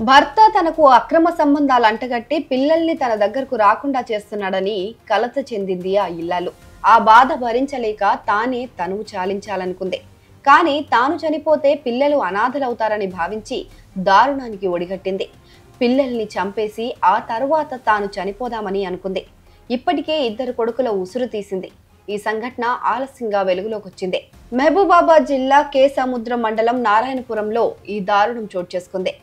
భర్త తనకు అక్రమ సంబంధాలు అంటగట్టి పిల్లల్ని తన దగ్గరకు రాకుండా చేస్తున్నాడని కలత చెందింది ఆ ఇల్లాలు. ఆ బాధ భరించలేక తానే తనువు చాలించాలనుకుంది. కానీ తాను చనిపోతే పిల్లలు అనాథలవుతారని భావించి దారుణానికి ఒడిగట్టింది. పిల్లల్ని చంపేసి ఆ తరువాత తాను చనిపోదామని అనుకుంది. ఇప్పటికే 2 కొడుకుల ఉసురు తీసింది. ఈ సంఘటన ఆలస్యంగా వెలుగులోకొచ్చింది. మహబూబాబాద్ జిల్లా కే సముద్రం మండలం నారాయణపురంలో ఈ దారుణం చోటు చేసుకుంది.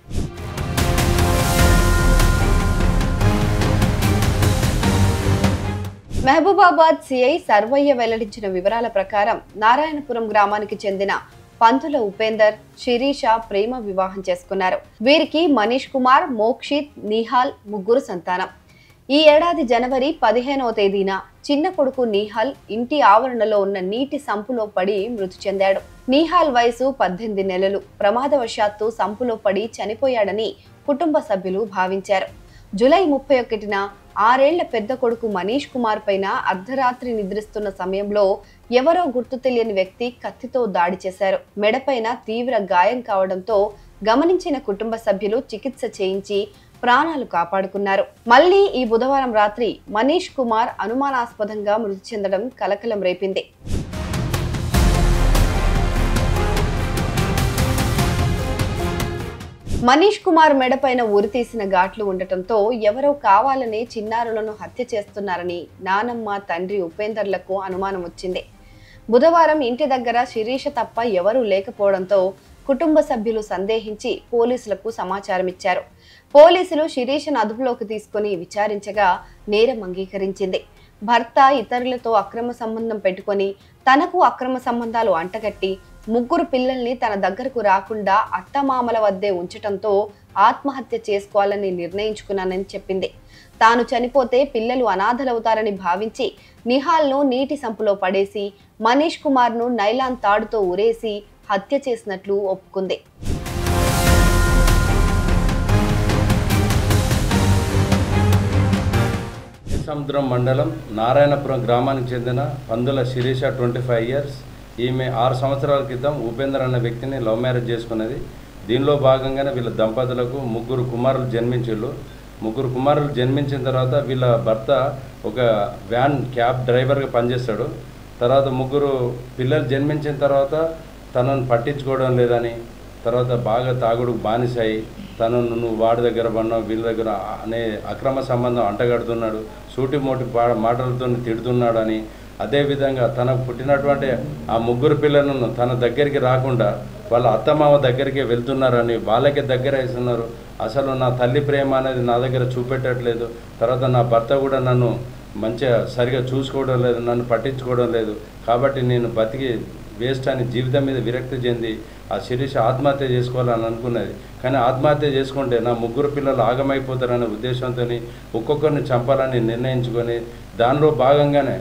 మహబూబాబాద్ సిఐ సర్వయ్య వెల్లడించిన వివరాల ప్రకారం నారాయణపురం గ్రామానికి చెందిన పంతుల ఉపేందర్, శిరీష ప్రేమ వివాహం చేసుకున్నారు. వీరికి మనీష్ కుమార్, మోక్షిత్, నిహాల్ ముగ్గురు సంతానం. ఈ ఏడాది జనవరి 15వ తేదీన చిన్న కొడుకు నిహాల్ ఇంటి ఆవరణలో ఉన్న నీటి సంపులో పడి మృతి చెందాడు. నిహాల్ వయసు 18 నెలలు. ప్రమాదవశాత్తు సంపులో పడి చనిపోయాడని కుటుంబ సభ్యులు భావించారు. జూలై 31న 6 ఏళ్ల పెద్ద కొడుకు మనీష్ కుమార్ పైన అర్ధరాత్రి నిద్రిస్తున్న సమయంలో ఎవరో గుర్తు తెలియని వ్యక్తి కత్తితో దాడి చేశారు. మెడపైన తీవ్ర గాయం కావడంతో గమనించిన కుటుంబ సభ్యులు చికిత్స చేయించి ప్రాణాలు కాపాడుకున్నారు. మళ్లీ ఈ బుధవారం రాత్రి మనీష్ కుమార్ అనుమానాస్పదంగా మృతి చెందడం కలకలం రేపింది. మనీష్ కుమార్ మెడపైన ఉరితీసిన ఘాట్లు ఉండటంతో ఎవరో కావాలనే చిన్నారులను హత్య చేస్తున్నారని నానమ్మ, తండ్రి ఉపేందర్లకు అనుమానం వచ్చింది. బుధవారం ఇంటి దగ్గర శిరీష తప్ప ఎవరూ లేకపోవడంతో కుటుంబ సభ్యులు సందేహించి పోలీసులకు సమాచారం ఇచ్చారు. పోలీసులు శిరీషను అదుపులోకి తీసుకుని విచారించగా నేరం అంగీకరించింది. భర్త ఇతరులతో అక్రమ సంబంధం పెట్టుకొని తనకు అక్రమ సంబంధాలు అంటగట్టి 3 పిల్లల్ని తన దగ్గరకు రాకుండా అత్తమామల వద్దే ఉంచటంతో ఆత్మహత్య చేసుకోవాలని నిర్ణయించుకున్నానని చెప్పింది. తాను చనిపోతే పిల్లలు అనాథలవుతారని భావించి నిహాల్ను నీటి సంపులో పడేసి మనీష్ కుమార్ను నైలాన్ తాడుతో ఉరేసి హత్య చేసినట్లు ఒప్పుకుంది. సముద్రం మండలం నారాయణపురం గ్రామానికి చెందిన పందుల శిరీష 25 ఇయర్స్. ఈమె 6 సంవత్సరాల క్రితం ఉపేందర్ అన్న వ్యక్తిని లవ్ మ్యారేజ్ చేసుకున్నది. దీనిలో భాగంగానే వీళ్ళ దంపతులకు 3 కుమారులు జన్మించారు. 3 కుమారులు జన్మించిన తర్వాత వీళ్ళ భర్త ఒక వ్యాన్ క్యాబ్ డ్రైవర్గా పనిచేస్తాడు. తర్వాత 3 పిల్లలు జన్మించిన తర్వాత తనను పట్టించుకోవడం లేదని, తర్వాత బాగా తాగుడుకు బానిసాయి తనను నువ్వు వాడి దగ్గర పడినావు, వీళ్ళ దగ్గర అనే అక్రమ సంబంధం అంటగడుతున్నాడు, సూటిమోటి మాటలతో తిడుతున్నాడు అని, అదేవిధంగా తనకు పుట్టినటువంటి ఆ 3 పిల్లలను తన దగ్గరికి రాకుండా వాళ్ళ అత్తమామ దగ్గరికి వెళ్తున్నారని, వాళ్ళకే దగ్గర వేస్తున్నారు. అసలు నా తల్లి ప్రేమ అనేది నా దగ్గర చూపెట్టట్లేదు, తర్వాత నా భర్త కూడా నన్ను మంచిగా సరిగా చూసుకోవడం లేదు, నన్ను పట్టించుకోవడం లేదు, కాబట్టి నేను బతికి వేస్ట్ అని జీవితం మీద విరక్తి చెంది ఆ శిరీష ఆత్మహత్య చేసుకోవాలని అనుకున్నది. కానీ ఆత్మహత్య చేసుకుంటే నా 3 పిల్లలు ఆగమైపోతారనే ఉద్దేశంతో ఒక్కొక్కరిని చంపాలని నిర్ణయించుకొని దానిలో భాగంగానే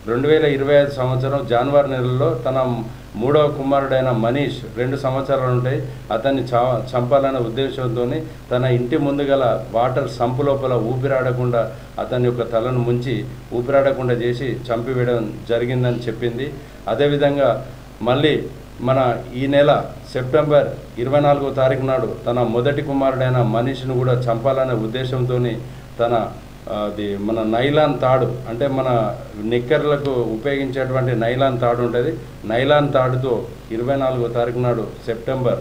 2025 సంవత్సరం జనవరి నెలలో తన 3వ కుమారుడైన మనీష్ 2 సంవత్సరాలు ఉంటాయి అతన్ని చంపాలనే ఉద్దేశంతో తన ఇంటి ముందు గల వాటర్ సంపు లోపల ఊపిరాడకుండా అతని యొక్క తలను ముంచి ఊపిరాడకుండా చేసి చంపివేయడం జరిగిందని చెప్పింది. అదేవిధంగా మళ్ళీ మన ఈ నెల సెప్టెంబర్ 24వ తారీఖు నాడు తన మొదటి కుమారుడైన మనీష్ను కూడా చంపాలనే ఉద్దేశంతో మన నైలాన్ తాడు, అంటే మన నిక్కర్లకు ఉపయోగించేటువంటి నైలాన్ తాడు ఉంటుంది, నైలాన్ తాడుతో 24వ తారీఖు నాడు సెప్టెంబర్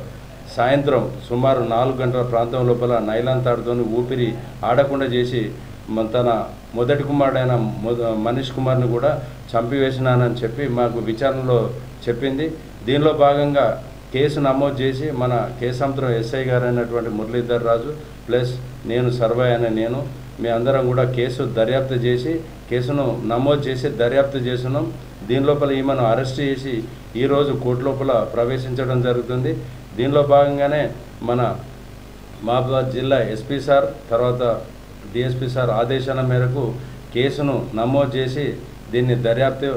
సాయంత్రం సుమారు 4 గంటల ప్రాంతం లోపల నైలాన్ తాడుతో ఊపిరి ఆడకుండా చేసి తన మొదటి కుమారుడైన మనీష్ కుమార్ను కూడా చంపివేసినానని చెప్పి మాకు విచారణలో చెప్పింది. దీనిలో భాగంగా కేసు నమోదు చేసి మన కేసముద్రం ఎస్ఐ గారు అయినటువంటి మురళీధర్ రాజు ప్లస్ నేను సర్వయ్య అనే నేను మీ అందరం కూడా కేసు దర్యాప్తు చేసి కేసును నమోదు చేసి దర్యాప్తు చేస్తున్నాం. దీని లోపల ఈమెను అరెస్ట్ చేసి ఈరోజు కోర్టు లోపల ప్రవేశించడం జరుగుతుంది. దీనిలో భాగంగానే మన మహబూబాబాద్ జిల్లా ఎస్పీ సార్ తర్వాత డిఎస్పీ సార్ ఆదేశాల మేరకు కేసును నమోదు చేసి దీన్ని దర్యాప్తు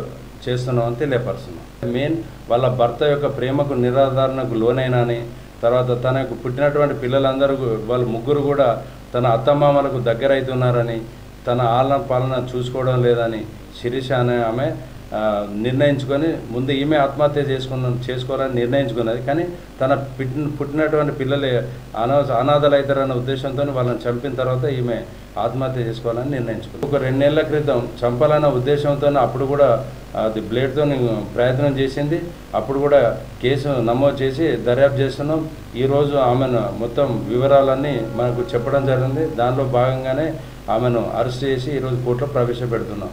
చేస్తున్నామని తెలియపరుస్తున్నాం. మెయిన్ వాళ్ళ భర్త యొక్క ప్రేమకు నిరాధారణకు లోనైనాని, తర్వాత తనకు పుట్టినటువంటి పిల్లలందరూ వాళ్ళు 3 కూడా తన అత్తమామలకు దగ్గర అవుతున్నారని, తన ఆలన పాలన చూసుకోవడం లేదని శిరీష అనే ఆమె నిర్ణయించుకొని ముందు ఈమె ఆత్మహత్య చేసుకోవాలని నిర్ణయించుకున్నది. కానీ తన పుట్టినటువంటి పిల్లలు అనాథలు అవుతారన్న ఉద్దేశంతో వాళ్ళని చంపిన తర్వాత ఈమె ఆత్మహత్య చేసుకోవాలని నిర్ణయించుకుంది. ఒక 2 నెలల క్రితం చంపాలన్న ఉద్దేశంతో అప్పుడు కూడా అది బ్లేడ్తో ప్రయత్నం చేసింది. అప్పుడు కూడా కేసు నమోదు చేసి దర్యాప్తు చేస్తున్నాం. ఈరోజు ఆమెను మొత్తం వివరాలన్నీ మనకు చెప్పడం జరిగింది. దానిలో భాగంగానే ఆమెను అరెస్ట్ చేసి ఈరోజు కోర్టులో ప్రవేశపెడుతున్నాం.